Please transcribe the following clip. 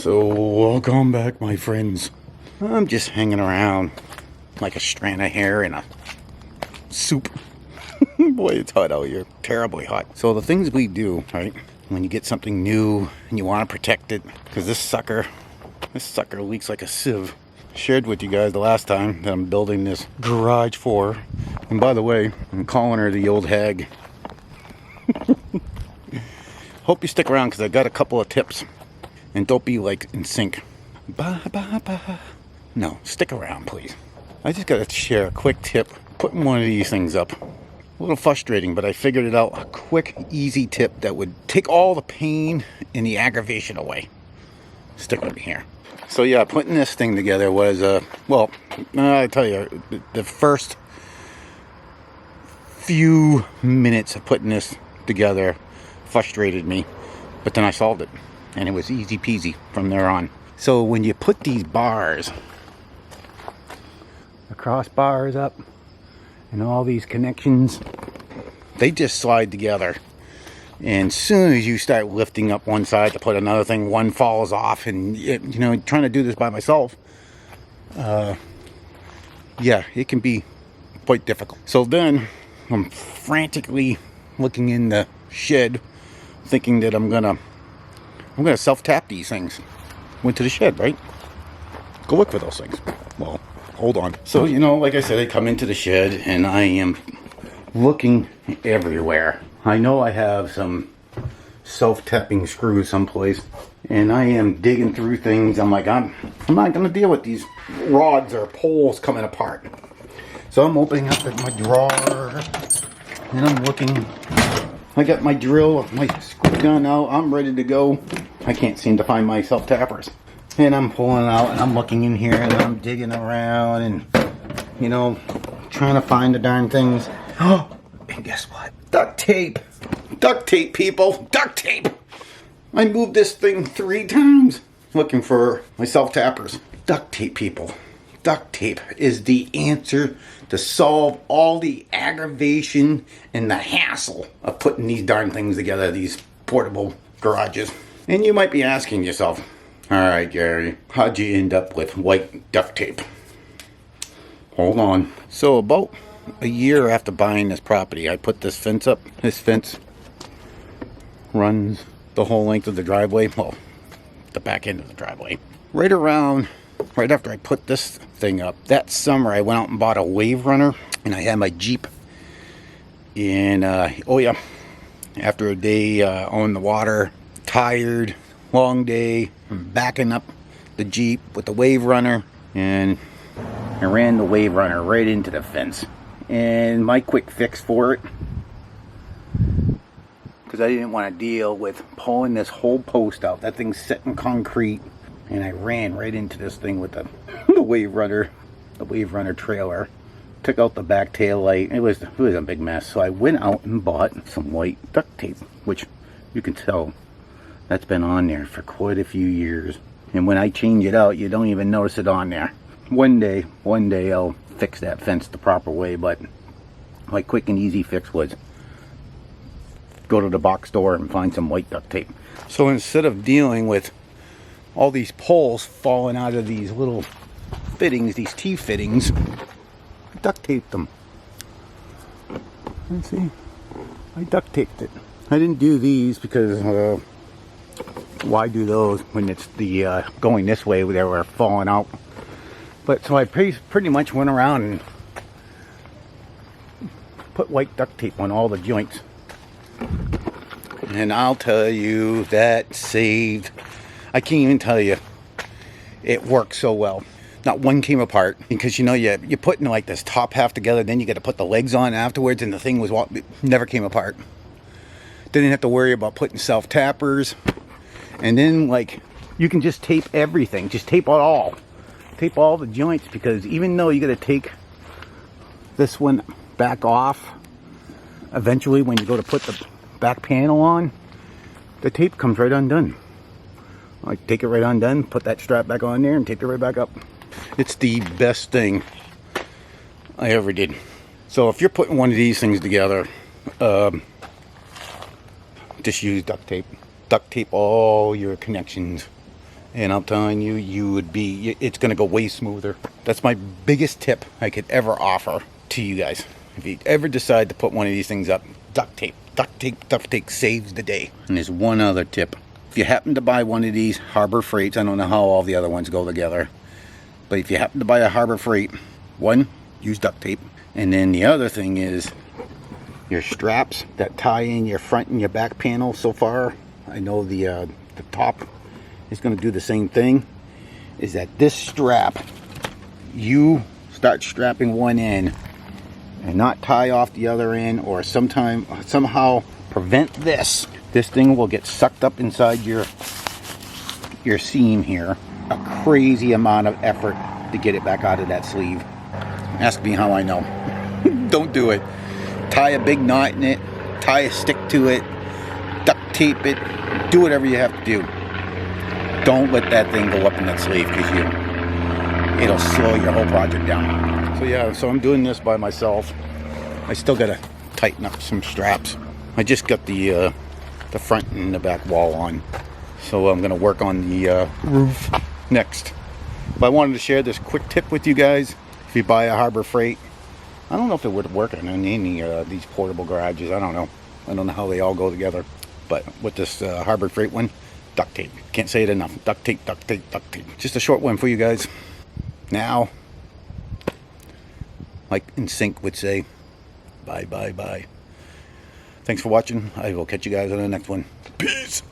So welcome back, my friends. I'm just hanging around like a strand of hair in a soup. Boy, it's hot out here. Terribly hot. So the things we do, right, when you get something new and you want to protect it, because this sucker leaks like a sieve. Shared with you guys the last time that I'm building this garage for. And by the way, I'm calling her the old hag. Hope you stick around because I got a couple of tips. And don't be like in sync. Ba, ba, ba. No, stick around, please. I just got to share a quick tip. Putting one of these things up. A little frustrating, but I figured it out. A quick, easy tip that would take all the pain and the aggravation away. Stick with me here. So yeah, putting this thing together was, I tell you, the first few minutes of putting this together frustrated me. But then I solved it. And it was easy peasy from there on. So when you put these bars, the cross bars up, and all these connections, they just slide together. And soon as you start lifting up one side to put another thing, one falls off. And, trying to do this by myself, it can be quite difficult. So then I'm frantically looking in the shed, thinking that I'm gonna self-tap these things. Went to the shed, right? Go look for those things. Well, hold on. So, like I said, I come into the shed and I am looking everywhere. I know I have some self-tapping screws someplace. And I am digging through things. I'm like, I'm not going to deal with these rods or poles coming apart. So I'm opening up my drawer. And I'm looking. I got my drill, my screw gun out. I'm ready to go. I can't seem to find my self-tappers. And I'm pulling out and I'm looking in here and I'm digging around and, trying to find the darn things. Oh, and guess what? Duct tape. Duct tape, people. Duct tape. I moved this thing 3 times looking for my self-tappers. Duct tape, people. Duct tape is the answer to solve all the aggravation and the hassle of putting these darn things together, these portable garages. And you might be asking yourself, all right, Gary, how'd you end up with white duct tape? Hold on. So about a year after buying this property, I put this fence up. This fence runs the whole length of the driveway. Well, the back end of the driveway. Right after I put this thing up, that summer I went out and bought a wave runner, and I had my Jeep. And after a day on the water, tired, long day, I'm backing up the Jeep with the wave runner, and I ran the wave runner right into the fence. And my quick fix for it, because I didn't want to deal with pulling this whole post out. That thing's set in concrete. And I ran right into this thing with the wave runner trailer. Took out the back tail light. It was a big mess. So I went out and bought some white duct tape, which you can tell that's been on there for quite a few years. And when I change it out, you don't even notice it on there. One day I'll fix that fence the proper way. But my quick and easy fix was go to the box store and find some white duct tape. So instead of dealing with all these poles falling out of these little fittings, these T-fittings, I duct taped them. Let's see. I duct taped it. I didn't do these because why do those when it's the going this way they were falling out? But so I pretty much went around and put white duct tape on all the joints. And I'll tell you, that saved, I can't even tell you, it worked so well. Not one came apart, because you're putting like this top half together, then you got to put the legs on afterwards, and the thing never came apart. Didn't have to worry about putting self-tappers. And then you can just tape everything, just tape it all. Tape all the joints, because even though you got to take this one back off, eventually when you go to put the back panel on, the tape comes right undone. I take it right undone, put that strap back on there, and tape it right back up. It's the best thing I ever did. So if you're putting one of these things together, just use duct tape. Duct tape all your connections And I'm telling you, it's going to go way smoother. That's my biggest tip I could ever offer to you guys. If you ever decide to put one of these things up, duct tape. Duct tape saves the day. And there's one other tip. If you happen to buy one of these Harbor Freights, I don't know how all the other ones go together, but if you happen to buy a Harbor Freight, one, use duct tape. And then the other thing is your straps that tie in your front and your back panel so far. I know the top is going to do the same thing. Is that this strap, you start strapping one end and not tie off the other end, or somehow prevent this thing will get sucked up inside your seam here. A crazy amount of effort to get it back out of that sleeve. Ask me how I know. Don't do it. Tie a big knot in it, tie a stick to it, duct tape it, do whatever you have to do. Don't let that thing go up in that sleeve, because it'll slow your whole project down. So yeah, so I'm doing this by myself. I still gotta tighten up some straps. I just got the front and the back wall on, so I'm gonna work on the roof next. But I wanted to share this quick tip with you guys. If you buy a Harbor Freight, I don't know if it would work on any these portable garages. I don't know how they all go together. But with this Harbor Freight one, duct tape. Can't say it enough. Duct tape, duct tape, duct tape. Just a short one for you guys. Now, like In Sync would say, bye, bye, bye. Thanks for watching. I will catch you guys on the next one. Peace.